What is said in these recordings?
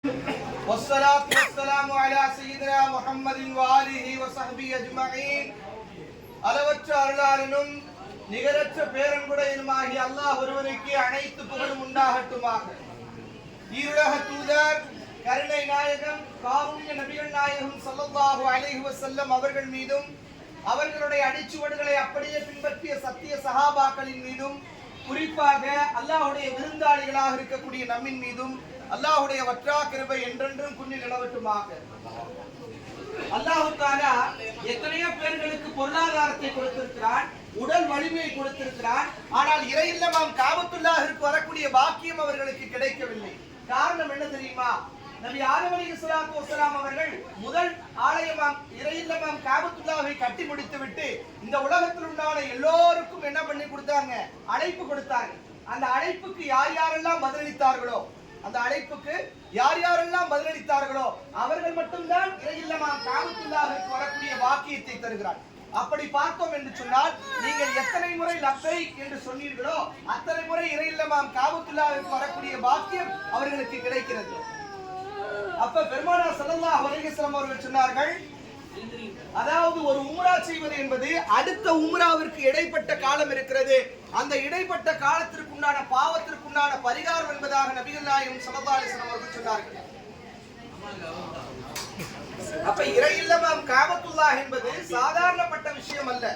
والصلاة والسلام على سيدنا محمد وآله وصحبه أجمعين. அளவற்ற அருளாளனும் நிகரற்ற பேரன்புடையனுமாகிய அல்லாஹ் ஒருவனுக்கு அனைத்து புகழும் உண்டாகட்டுமாக. ஈருலக தூதர் கருணை நாயகம் காருண்ய நபிகள் நாயகம் ஸல்லல்லாஹு அலைஹி வஸல்லம் அவர்கள் மீதும் அவர்களுடைய அடிச்சுவடுகளை அப்படியே பின்பற்றிய சத்திய சஹாபாக்களின் மீதும் குறிப்பாக அல்லாஹ்வுடைய விருந்தாளிகளாக இருக்கக்கூடிய நம்மின் மீதும் அல்லாஹ்வுடைய வற்றா கிருபை என்றென்றும் குன்னி நிலவட்டுமாக. அல்லாஹ் தஆலா எத்தனையோ பேர்களுக்கு பொருளாதாரத்தை கொடுத்திருக்கிறான், உடல் வலிமையை கொடுத்திருக்கிறான். ஆனால் இறை இல்லமாம் காபத்துல்லாஹிற்கு வரக்கூடிய பாக்கியம் அவர்களுக்கு கிடைக்கவில்லை. காரணம் என்ன தெரியுமா? நபி ஆதம் அலைஹிஸ்ஸலாத்து வஸலாம் அவர்கள் முதல் ஆலயமாம் இறை இல்லமாம் காபத்துல்லாஹை கட்டி முடித்து விட்டு இந்த உலகத்தில் உண்டான எல்லோருக்கும் என்ன பண்ணி கொடுத்தாங்க? அழைப்பு கொடுத்தாங்க. அந்த அழைப்புக்கு யார் யாரெல்லாம் பதிலளித்தார்களோ அவர்கள் மட்டும்தான் இறை இல்லமாம் காபத்துல்லாஹிற்கு வரக்கூடிய வாக்கியத்தை தருகிறார். அப்படி பார்த்தோம் என்று சொன்னால் நீங்கள் எத்தனை முறை லப்பைக் என்று சொன்னீர்களோ அத்தனை முறை இறை இல்லமாம் காபத்துல்லாஹிற்கு வரக்கூடிய பாக்கியம் அவர்களுக்கு கிடைக்கிறது. அப்ப பெருமானார் ஸல்லல்லாஹு அலைஹி வஸல்லம் அவர்கள் சொன்னார்கள், அதாவது ஒரு உம்ரா செய்வது என்பது அடுத்த உம்ராவிற்கு இடைப்பட்ட காலம் இருக்கிறது. அந்த இடைப்பட்ட காலத்திற்கு உண்டான பாவத்திற்கு உண்டான பரிகாரம் என்பதாக நபிகள் நாயகம் ஸல்லல்லாஹு அலைஹி வஸல்லம் அவர்கள் சொன்னார்கள். அப்ப இறை இல்லமாம் காபத்துல்லாஹ் என்பது சாதாரணப்பட்ட விஷயம் அல்ல.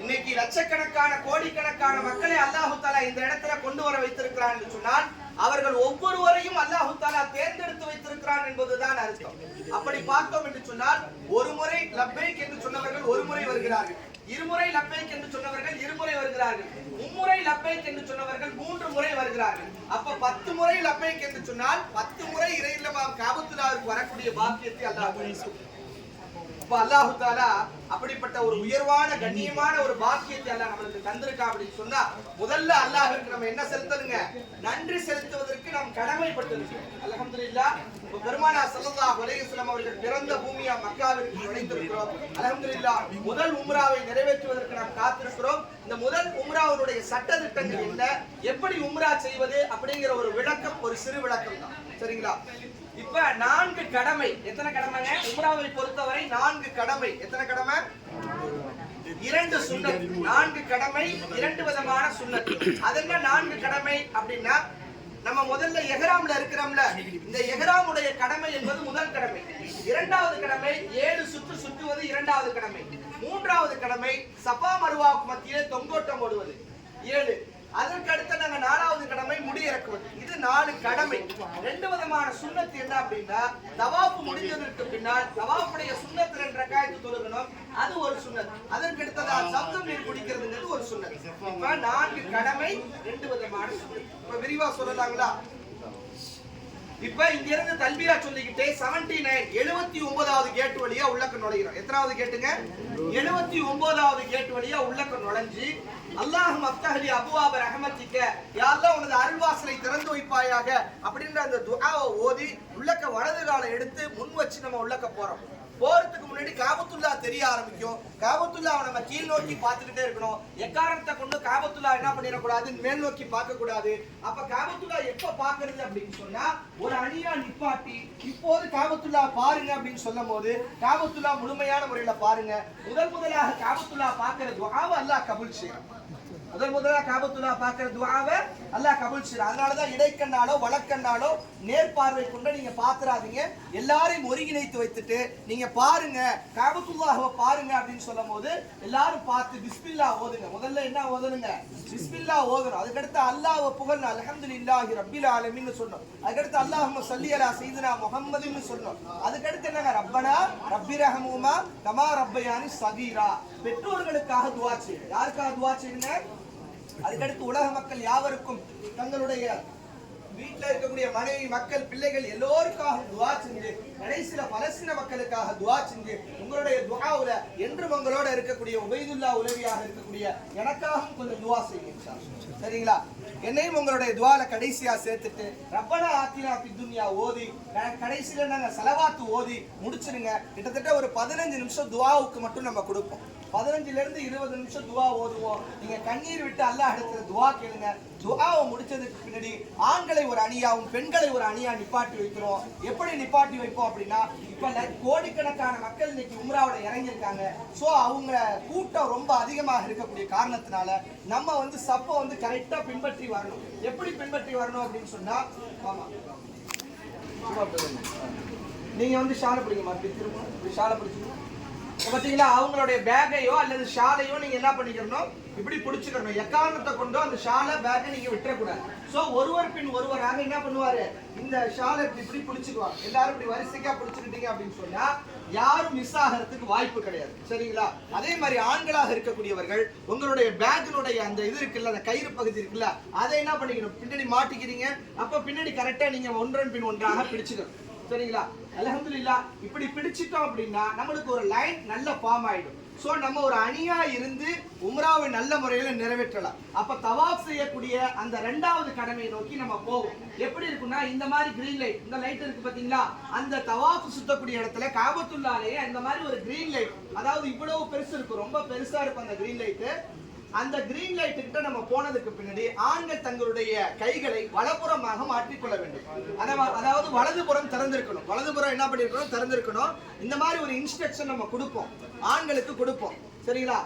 இன்னைக்கு லட்சக்கணக்கான கோடிக்கணக்கான மக்களை அல்லாஹ் தஆலா இந்த இடத்துல கொண்டு வர வைத்திருக்கிறான் என்று சொன்னால் அவர்கள் ஒவ்வொருவரையும் அல்லாஹ் தஆலா தேர்ந்தெடுத்து வைத்திருக்கிறான் என்பதுதான் அர்த்தம். அப்படி பார்த்தோம் என்று சொன்னால் ஒரு முறை லப்பைக் என்று சொன்னவர்கள் ஒரு முறை வருகிறார்கள், இருமுறை லப்பைக் என்று சொன்னவர்கள் இருமுறை வருகிறார்கள், மும்முறை லப்பைக் என்று சொன்னவர்கள் 3 முறை வருகிறார்கள். அப்ப 10 முறை லப்பைக் என்று சொன்னால் 10 முறை இறை இல்லமாம் காபத்துல்லாஹ்வுக்கு வரக்கூடிய பாக்கியத்தை அல்லாஹ் கொடுக்கிறான். அல்லாஹ் தஆலா அப்படிப்பட்ட ஒரு உயர்வான கண்ணியமான ஒரு பாக்கியத்தை அல்லாஹ் நமக்கு தந்திருக்கா அப்படின்னு சொன்னா முதல்ல அல்லாஹ்வுக்கு நம்ம என்ன செலுத்தணுங்க? நன்றி செலுத்துவதற்கு நாம் கடமைப்பட்டிருக்கிறோம். அல்ஹம்துலில்லாஹ். பெருமானார் ஸல்லல்லாஹு அலைஹி வஸல்லம் அவர்கள் பிறந்த பூமியா மக்காவிற்கு நுழைந்திருக்கிறோம். அல்ஹம்துலில்லாஹ். முதல் உம்ராவை நிறைவேற்றுவதற்கு நாம் காத்திருக்கிறோம். இந்த முதல் உம்ராவுடைய சட்ட திட்டங்கள் என்ன, எப்படி உம்ரா செய்வது அப்படிங்கிற ஒரு விளக்கம், ஒரு சிறு விளக்கம் தான். சரிங்களா? இப்ப 4 கடமை. எத்தனை கடமைங்க? உம்ராவை பொறுத்தவரை 4 கடமை. எத்தனை கடமை? 2 சுன்னத். 4 கடமை, 2 விதமான சுன்னத். அதென்ன 4 கடமை அப்படின்னா, நம்ம முதல்ல இஹ்ராம்ல இருக்கிறோம்ல, இந்த இஹ்ராமுடைய கடமை என்பது முதல் கடமை. இரண்டாவது கடமை 7 சுற்று சுற்றுவது இரண்டாவது கடமை. மூன்றாவது கடமை சஃபா மர்வாவுக்கு மத்தியிலே தொங்கோட்டம் ஓடுவது 7. அதற்கு அடுத்து நாங்க 4வது கடமை முடி இறக்குவது. இது 4 கடமை. 2 விதமான சுன்னத் என்ன அப்படின்னா, தவாஃப் முடிஞ்சதற்கு பின்னால் தவாஃபுடைய சுன்னத் 2 ரக்காயத்து தொழுகணும், அது ஒரு சுன்னத். அதற்கு அடுத்ததா சம்சம் நீர் குடிக்கிறதுங்கிறது ஒரு சுன்னத். இப்ப 4 கடமை, 2 விதமான சுன்னத். இப்ப விரிவா சொல்லலாங்களா? இப்ப இங்க இருந்து தல்பியா சொல்லிக்கிட்டே 79 79வது கேட் வழியா உள்ளக்க நுழைகிறோம். எத்தனாவது கேட்டுங்க? 79வது கேட் வழியா உள்ளக்க நுழைஞ்சு அல்லாஹும் அஃப்தஹ் லி அபுவாப ரஹ்மத்திக, யா அல்லாஹ் உனது அருள்வாசலை திறந்து வைப்பாயாக அப்படின்ற அந்த துஆவை ஓதி உள்ளக்க வலது காலை எடுத்து முன் வச்சு நம்ம உள்ளக்க போறோம். போறதுக்கு முன்னாடி காபத்துல்லாஹ் தெரிய ஆரம்பிக்கும். காபத்துல்லாஹ் நம்ம கீழ் நோக்கி பார்த்துக்கிட்டே இருக்கணும். எக்காரணத்தை கொண்டு காபத்துல்லாஹ் என்ன பண்ணிடக்கூடாது? மேல் நோக்கி பார்க்க கூடாது. அப்ப காபத்துல்லாஹ் எப்ப பார்க்கிறது அப்படின்னு சொன்னா, ஒரு அணியா நிப்பாட்டி இப்போது காபத்துல்லாஹ் பாருங்க அப்படின்னு சொல்லும் போது காபத்துல்லாஹ் முழுமையான முறையில பாருங்க. முதலாக காபத்துல்லாஹ் பார்க்கிற துஆவை அல்லாஹ் கபூல் செய்யறான். முதலாக காபத்துல்லாஹ் பார்க்கிற துஆவை அல்லாஹ் கபூல் செய்யறான். அதனாலதான் இடைக்கண்ணாலோ வலக்கண்ணாலோ நேர்பார்வை கொண்டு நீங்க பாத்துறாதீங்க. எல்லாரையும் ஒருங்கிணைத்து வைத்துட்டு நீங்க பாருங்க, காபத்துல்லாஹ்வை பாருங்க அப்படின்னு சொல்லும் போது எல்லாரும் பார்த்து பிஸ்மில்லாஹ் ஓதுங்க. முதல்ல என்ன ஓதணுங்க? பிஸ்மில்லாஹ் ஓதணும். அதுக்கடுத்து அல்லாஹ்வை புகழணும். அல்ஹம்துலில்லாஹி ரப்பில் ஆலமீன் சொன்னோம். அதுக்கடுத்து அல்லாஹும்ம ஸல்லி அலா சய்யிதினா முஹம்மதின்னு சொன்னோம். அதுக்கடுத்து என்னங்க? ரப்பனா ரப்பிர்ஹம்ஹுமா கமா ரப்பயானி ஸகீரா. பெற்றோர்களுக்காக துஆ செய்யுங்க. யாருக்காக துஆ செய்யுங்க? அதுக்கடுத்து உலக மக்கள் யாவருக்கும் தங்களுடைய வீட்டில் இருக்கக்கூடிய மனைவி மக்கள் பிள்ளைகள் எல்லோருக்காக துஆ செஞ்சு கடைசியில பலஸ்தீன மக்களுக்காக துஆ செஞ்சு உங்களுடைய துஆவுல என்று உங்களோட இருக்கக்கூடிய உபைதுல்லா உலவியாக இருக்கக்கூடிய எனக்காகவும் கொஞ்சம் துஆ செய்யுங்க. சரிங்களா? என்னையும் உங்களுடைய துஆல கடைசியா சேர்த்துட்டு ரப்பனா ஆத்தினா ஃபித் துன்யா ஓதி கடைசியில நாங்க ஸலவாத் ஓதி முடிச்சிருங்க. கிட்டத்தட்ட ஒரு 15 நிமிஷம் துஆவுக்கு மட்டும் நம்ம கொடுப்போம். 15 இருந்து 20 நிமிஷம் துவா ஓதுவோம். நீங்க கண்ணீர் விட்டு அல்லாஹ் இடத்துல துவா கேளுங்க. துஆவை முடிச்சதுக்கு பின்னாடி ஆண்களை ஒரு அணியாவும் பெண்களை ஒரு அணியா நிப்பாட்டி வைக்கிறோம். எப்படி நிப்பாட்டி வைப்போம் அப்படின்னா, இப்ப கோடிக்கணக்கான மக்கள் இன்னைக்கு உம்ராவோட இறங்கியிருக்காங்க. சோ அவங்க கூட்டம் ரொம்ப அதிகமாக இருக்கக்கூடிய காரணத்தினால நம்ம சப்ப கரெக்டா பின்பற்றி வரணும். எப்படி பின்பற்றி வரணும் அப்படின்னு சொன்னா, ஆமா நீங்க ஷாலை பிடிங்க, திரும்ப ஷாலை பிடிச்சிக்கணும். பாத்தீங்களா, அவங்களுடைய பேக்கையோ அல்லது ஷாலையோ நீங்க என்ன பண்ணிக்கணும், இப்படி பிடிச்சுக்கணும். எக்காரணத்தை கொண்டோ அந்த ஷாலை பேக்கை நீங்க விட்டுறக்கூடாது. சோ ஒருவர் பின் ஒருவராக என்ன பண்ணுவாரு, இந்த ஷாலை இப்படி பிடிச்சுக்குவாங்க. எல்லாரும் இப்படி வரிசைக்கா பிடிச்சுக்கிட்டீங்க அப்படின்னு சொன்னா யாரும் மிஸ் ஆகிறதுக்கு வாய்ப்பு கிடையாது. சரிங்களா? அதே மாதிரி ஆண்களாக இருக்கக்கூடியவர்கள் உங்களுடைய பேக்கினுடைய அந்த இது இருக்குல்ல, அந்த கயிறு பகுதி இருக்குல்ல, அதை என்ன பண்ணிக்கணும், பின்னாடி மாட்டிக்கிறீங்க. அப்ப பின்னாடி கரெக்டா நீங்க ஒன்றன் பின் ஒன்றாக பிடிச்சுக்கணும். சரிங்களா? அல்ஹம்துலில்லாஹ். இப்படி பிடிச்சிட்டோம் அப்படின்னா நம்மளுக்கு ஒரு லைன் நல்ல ஃபார்ம் ஆயிடும். சோ நம்ம ஒரு அணியா இருந்து உம்ராவை நல்ல முறையில நிறைவேற்றலாம். அப்ப தவாப் செய்யக்கூடிய அந்த 2வது கடமையை நோக்கி நம்ம போவோம். எப்படி இருக்குன்னா, இந்த மாதிரி கிரீன் லைட், இந்த லைட் இருக்கு பாத்தீங்களா, அந்த தவாப் சுத்தக்கூடிய இடத்துல காபத்துல்லாலே அந்த மாதிரி ஒரு கிரீன் லைட், அதாவது இவ்வளவு பெருசு இருக்கும், ரொம்ப பெருசா இருக்கும் அந்த கிரீன் லைட். அந்த கிரீன் லைட் கிட்ட நம்ம போனதுக்கு பின்னாடி ஆண்கள் தங்களுடைய கைகளை வலப்புறமாக மாற்றிக்கொள்ள வேண்டும். அதாவது வலதுபுறம் திறந்திருக்கணும். வலதுபுறம் என்ன பண்ணிருக்கணும், திறந்திருக்கணும். இந்த மாதிரி ஒரு இன்ஸ்ட்ரக்ஷன் நம்ம கொடுப்போம், ஆண்களுக்கு கொடுப்போம். சரிங்களா?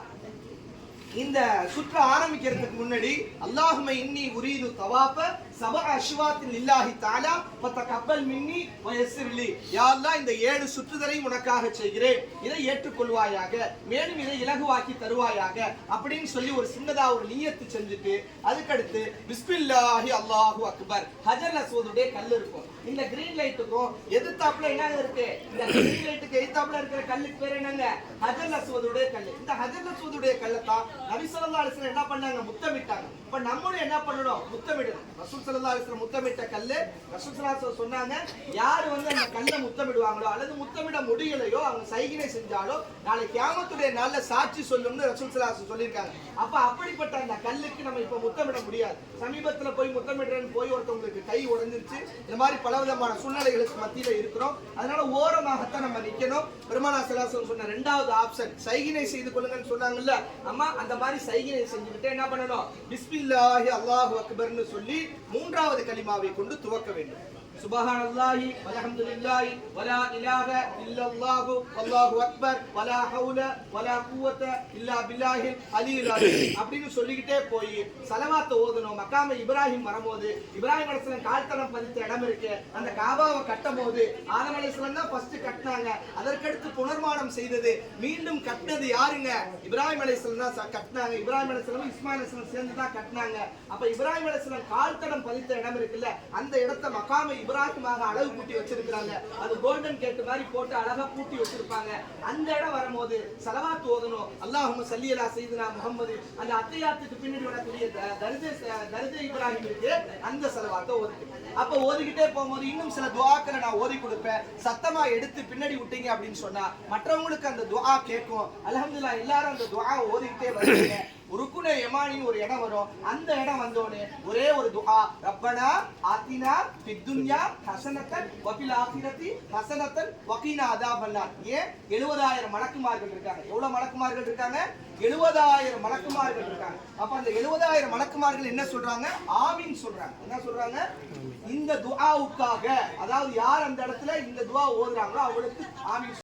இந்த சுற்று ஆரம்பிக்கிறதுக்கு முன்னாடி அல்லாஹும்ம இன்னி உரீது தவாஃப சபஅ அஷ்வாத்தின் லில்லாஹி தஆலா ஃபதகப்பல் மின்னி வயஸ்ஸிர்லி. யா அல்லாஹ், இந்த 7 சுற்றுதலையும் உனக்காக செய்கிறேன், இதை ஏற்றுக்கொள்வாயாக, மேலும் இதை இலகுவாக்கி தருவாயாக அப்படின்னு சொல்லி ஒரு சின்னதா ஒரு நியத்து செஞ்சுட்டு அதுக்கடுத்து பிஸ்மில்லாஹி அல்லாஹு அக்பர், ஹஜர் அஸ்வதுடைய கல் இருக்கும். இந்த கிரீன் லைட்டுக்கும் எதிர்த்தாப்புல என்ன இருக்கு, இந்த கிரீன் லைட்டுக்கு எதிர்த்தாப்புல இருக்கிற கல்லுக்கு பேர் என்னங்க, ஹஜர் அஸ்வதுடைய கல். இந்த ஹஜர் அஸ்வதுடைய கல்லை தான் நபி ஸல்லல்லாஹு அலைஹி வஸல்லம் என்ன பண்ணாங்க, முத்தமிட்டாங்க. இப்ப நம்மளும் என்ன பண்ணணும், முத்தமிடணும். ரசூல் ஸல்லல்லாஹு அலைஹி வஸல்லம் முத்தமிட்ட கல்லு, ரசூல் ஸல்லல்லாஹு அலைஹி வஸல்லம் சொன்னாங்க, யார் அந்த கல்லை முத்தமிடுவாங்களோ அல்லது முத்தமிட முடியலையோ அவங்க சைகினை செஞ்சாலோ நாளை கியாமத்துடைய நாள்ல சாட்சி சொல்லும்னு ரசூல் ஸல்லல்லாஹு அலைஹி வஸல்லம் சொல்லியிருக்காங்க. அப்ப அப்படிப்பட்ட அந்த கல்லுக்கு நம்ம இப்ப முத்தமிட முடியாது. சமீபத்துல போய் முத்தமிடுறேன்னு போய் ஒருத்தவங்களுக்கு கை உடைஞ்சிருச்சு. இந்த மாதிரி பலவிதமான சூழ்நிலைகளுக்கு மத்தியில இருக்கிறோம். அதனால ஓரமாகத்தான் நம்ம நிக்கணும். பெருமானா ஸல்லல்லாஹு அலைஹி வஸல்லம் சொன்ன 2வது ஆப்ஷன் சைகினை செய்து கொள்ளுங்கன்னு சொன்னாங்கல்ல, அம்மா அந்த மாதிரி சைகினை செஞ்சுக்கிட்டு என்ன பண்ணணும், பிஸ்மில்லாஹி அல்லாஹு அக்பர்னு சொல்லி 3வது கலிமாவை கொண்டு துவக்க வேண்டும். சுப்ஹானல்லாஹி வல்ஹம்துலில்லாஹி வலா இலாஹ இல்லல்லாஹு வல்லாஹு அக்பர் வலா ஹவுல வலா குவத இல்லா பில்லாஹில் அலியுல் அலீம் அப்படின்னு சொல்லிக்கிட்டே போய் ஸலவாத் ஓதணும். மக்காம இப்ராஹிம் வரும்போது இப்ராஹிம் அலைஹிஸ்ஸலாம் கால்தடம் பதித்த இடம் இருக்கு, அந்த காபாவை கட்டும்போது ஆதம் அலைஹிஸ்ஸலாம் தான் ஃபர்ஸ்ட் கட்டினாங்க. அதற்கடுத்து புனர்மானம் செய்தது, மீண்டும் கட்டினது யாருங்க, இப்ராஹிம் அலைஹிஸ்ஸலாம் தான் கட்டினாங்க. இப்ராஹிம் அலைஹிஸ்ஸலாம் இஸ்மாயில் அலைஹிஸ்ஸலாம் சேர்ந்து தான் கட்டினாங்க. அப்ப இப்ராஹிம் அலைஹிஸ்ஸலாம் கால்தடம் பதித்த இடம் இருக்குல்ல, அந்த இடத்தை மக்காம இப்ராஹிமாக அழகு கூட்டி வச்சிருக்காங்க. அது கோல்டன் கேட் மாதிரி போட்டு அழகா கூட்டி வச்சிருப்பாங்க. அந்த இடம் வரும்போது ஸலவாத் ஓதணும். அல்லாஹும்ம ஸல்லி அலா சய்யிதினா முஹம்மது. அந்த அத்தியாயத்துக்கு பின்னாடி வரக்கூடிய தர்ஜே இப்ராஹிம் இருக்கு, அந்த ஸலவாத்தை ஓதிட்டு அப்ப ஓதிக்கிட்டே போகும்போது இன்னும் சில துஆக்களை நான் ஓதி கொடுப்பேன். சத்தமா எடுத்து பின்னாடி விட்டீங்க அப்படின்னு சொன்னா மற்றவங்களுக்கு அந்த துஆ கேட்கும். அல்ஹம்துலில்லாஹ், எல்லாரும் அந்த துஆ ஓதிக்கிட்டே வருவீங்க. ருக்குனே யமானின்னு ஒரு இடம் வரும். அந்த இடம் வந்தோடனே ஒரே ஒரு துஆ, ரப்பனா ஆத்தினா ஃபித் துன்யா ஹஸனத்தன் வ ஃபில் ஆখিরাতি ஹஸனத்தன் வ கீனா அஸாபன்னார். ஏன் 70000 மலக்குமார்கள் இருக்காங்க. எவ்வளவு மலக்குமார்கள் இருக்காங்க, 70000 மலக்குமார்கள் இருக்காங்க. அப்ப அந்த 70000 மலக்குமார்கள் என்ன சொல்றாங்க, ஆமீன் சொல்றாங்க. என்ன சொல்றாங்க, இந்த துஆவுக்காக, அதாவது யார் அந்த இடத்துல இந்த துஆ ஓதுறாங்களோ அவங்களுக்கு ஆமீன்